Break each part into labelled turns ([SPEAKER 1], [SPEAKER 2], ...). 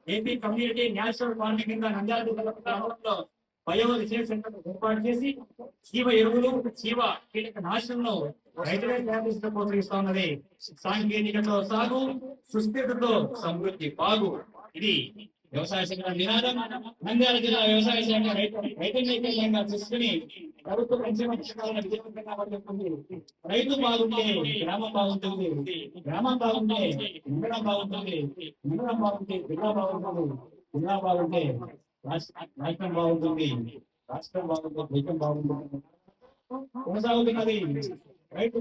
[SPEAKER 1] AP community national farming కింద నంద్యాల జిల్లాలో bio research centre ఏర్పాటు చేసి జీవ ఎరువులు జీవ కీటక నాశనంలో రైతులే ప్రోత్సహిస్తా ఉన్నది. సాంకేతికతో సాగు, సుస్థిరతతో సమృద్ధి బాగు. ఇది వ్యవసాయ శాఖ నినాదం. నంద్యాల జిల్లా వ్యవసాయ శాఖ రైతులైక్యంగా తీసుకుని ప్రభుత్వ సంక్షేమ పథకాలను విజయవంతంగా పడుతుంది. రైతు బాగుంటే గ్రామం బాగుంటుంది, గ్రామం బాగుంటే మండలం బాగుంటుంది, మండలం బాగుంటే జిల్లా బాగుంటుంది, జిల్లా బాగుంటే రాష్ట్రం బాగుంటుంది, రాష్ట్రం బాగుంటే దేశం బాగుంటుంది. కొనసాగుతున్నది రైతు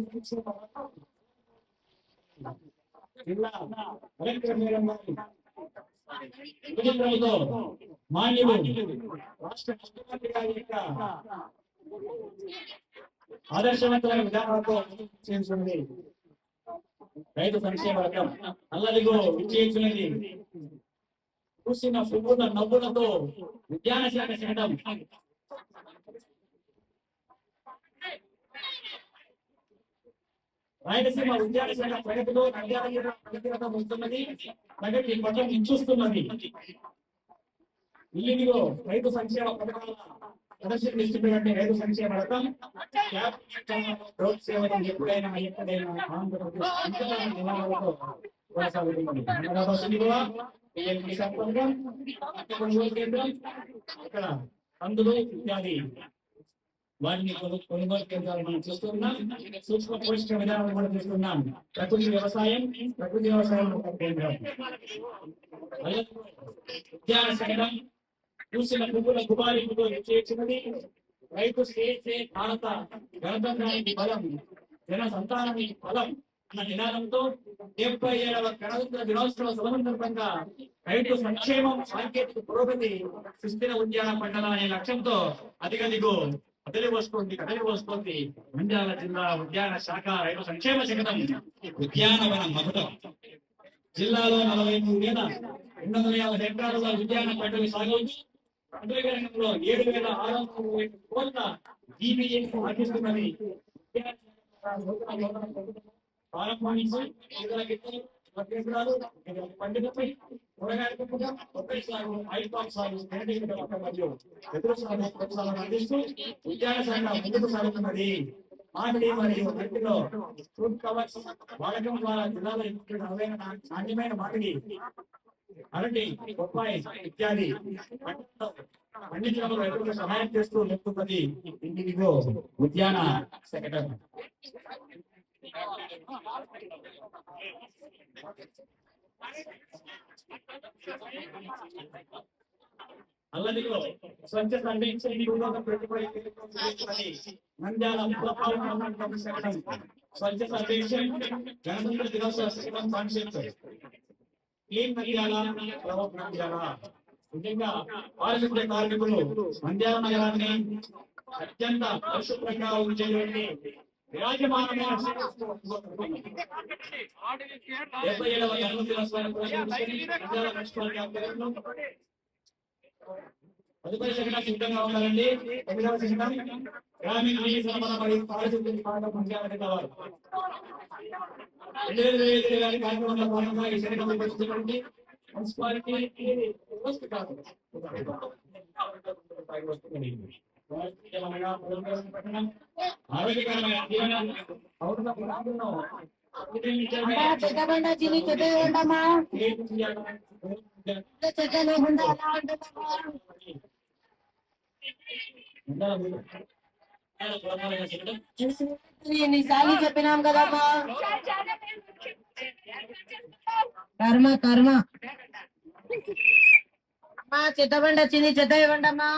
[SPEAKER 1] జిల్లా కలెక్టర్ మేడం మాన్యుడు రాష్ట్ర ముఖ్యమంత్రి గారి యొక్క ఆదర్శవంతమైన విధానాలతో చేస్తుంది రైతు సంక్షేమ వర్గం. అల్లదిగో విజయించినది చూసిన పువ్వుల నవ్వులతో ఉద్యాన శాఖ చేయడం రాయలసీమ ఉద్యాన శాఖ ప్రగతిలో నంద్యాల జిల్లా ప్రగతిరథం వస్తున్నది, ప్రగతి పథం ఇచ్చుస్తున్నది. ఇల్లులో రైతు సంక్షేమ పథకాల ప్రదర్శన ఇస్తున్నటువంటి రైతు సంక్షేమ రథం సేవలు ఎప్పుడైనా ఎక్కడైనా కొనసాగుతుంది. ఇక్కడ అందులో ఇత్యాది వాటిని కొనుగోలు కేంద్రాలు మనం చూస్తున్నాం. సూక్ష్మ పోషక విధానాలు కూడా చూస్తున్నాం. ప్రకృతి వ్యవసాయం కేంద్రం ఉద్యాన శకటం చూసిన పువ్వుల గుబారింపుతో చేర్చినది. రైతు చేసే భారత గణతంత్రానికి బలం, జన సంతానానికి బలం అన్న నినాదంతో 77వ గణతంత్ర దినోత్సవ సందర్భంగా రైతు సంక్షేమం, సాంకేతిక పురోగతి, సుస్థిర ఉద్యాన పంటల అనే లక్ష్యంతో అదిగదిగో కదలి వస్తుంది నంద్యాల జిల్లా ఉద్యాన శాఖ రైతు సంక్షేమ శకటం ఉద్యానవన మధురం. జిల్లాలో 43,250 హెక్టార్ల ఉద్యాన పంటలు సాగు, రంగంలో 7,600 కోట్ల జీబీఏ సాధిస్తున్నది. పండుగపై కూరగాయల పెంపకం, కొబ్బరి సాగు, ఐపాక్ సాగు, మరియు ఎదురు సాగు ప్రోత్సాహం అందిస్తూ ఉద్యాన శాఖ ముందుకు సాగుతున్నది. మామిడి మరియు అరటిలో ఫ్రూట్ కవర్స్ వాడకం ద్వారా జిల్లాలో నాణ్యమైన మామిడి, అరటి, బొప్పాయి ఇత్యాది పండించడంలో రైతులకు సహాయం చేస్తూ నిలుపుతున్నది ఇంటిదిగో ఉద్యాన శకటం. అల్లదిగో స్వచ్ఛ సర్వేక్షణ పెట్టుబడి నంద్యాల శకటం స్వచ్ఛ సర్వేక్షణ గణతంత్ర దినోత్సవ శకటం కాన్సెప్ట్ క్లీన్ నంద్యాల ప్రవోక్ నంద్యాల. నిజంగా పారిశుద్ధ్య కార్మికులు నంద్యాల నగరాన్ని అత్యంత పరిశుభ్రంగా ఉంచేటువంటి విరాజమానమైన 77వ గణతంత్ర దినోత్సవాన్ని తదుపరి శకటం సిద్ధంగా ఉండాలండి. 9వ శకటం గ్రామీణ నీటి సరఫరా మరియు పారిశుద్ధ్య విభాగం నంద్యాల జిల్లా వారు 2025 కార్యక్రమంలో భాగంగా ఈ శకటం నిర్వహించబడింది. మున్సిపాలిటీ ఆరోగ్యకరమైన
[SPEAKER 2] ఎన్నిసార్లు చెప్పినాం కదమ్మా. కర్మ కర్మ చెత్తబండి వచ్చింది, చెత్త ఇవ్వండి అమ్మా.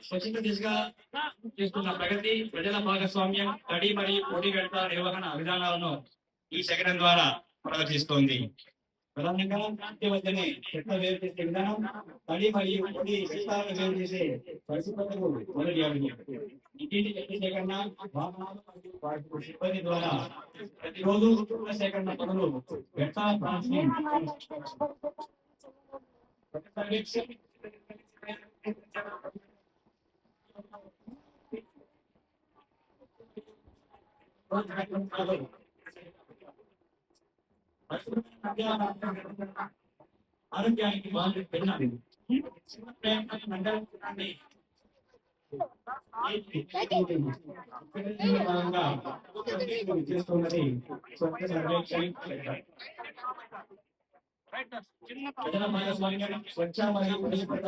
[SPEAKER 1] స్వచ్ఛత దిశగా చేస్తున్న ప్రగతి, ప్రజల భాగస్వామ్యం, తడి మరియు పొడి వ్యర్థ నిర్వహణ విధానాలను ఈ శకటం ద్వారా ప్రదర్శిస్తోంది. ప్రధానంగా ఇంటి వద్దనే చెత్త వేరు చేసే విధానం, తడి మరియు పొడి వ్యర్థాలను వేరు చేసే పరిశుభ్రతకు మొదటి అడుగు. ఇంటిని చెత్త సేకరణ వాహనాలు మరియు వాటి సిబ్బంది ద్వారా ప్రతిరోజు చెత్త సేకరణ పనులు వ్యర్థ ఆరోగ్యానికి బాధ్యత పెరిగినది. చిన్న ప్రయత్నం మండలాన్ని భాగంగా చేస్తున్నది స్వచ్ఛ సర్వేక్షణ ప్రజల భాగస్వామ్యం స్వచ్ఛ మరియు పరిశుభ్రత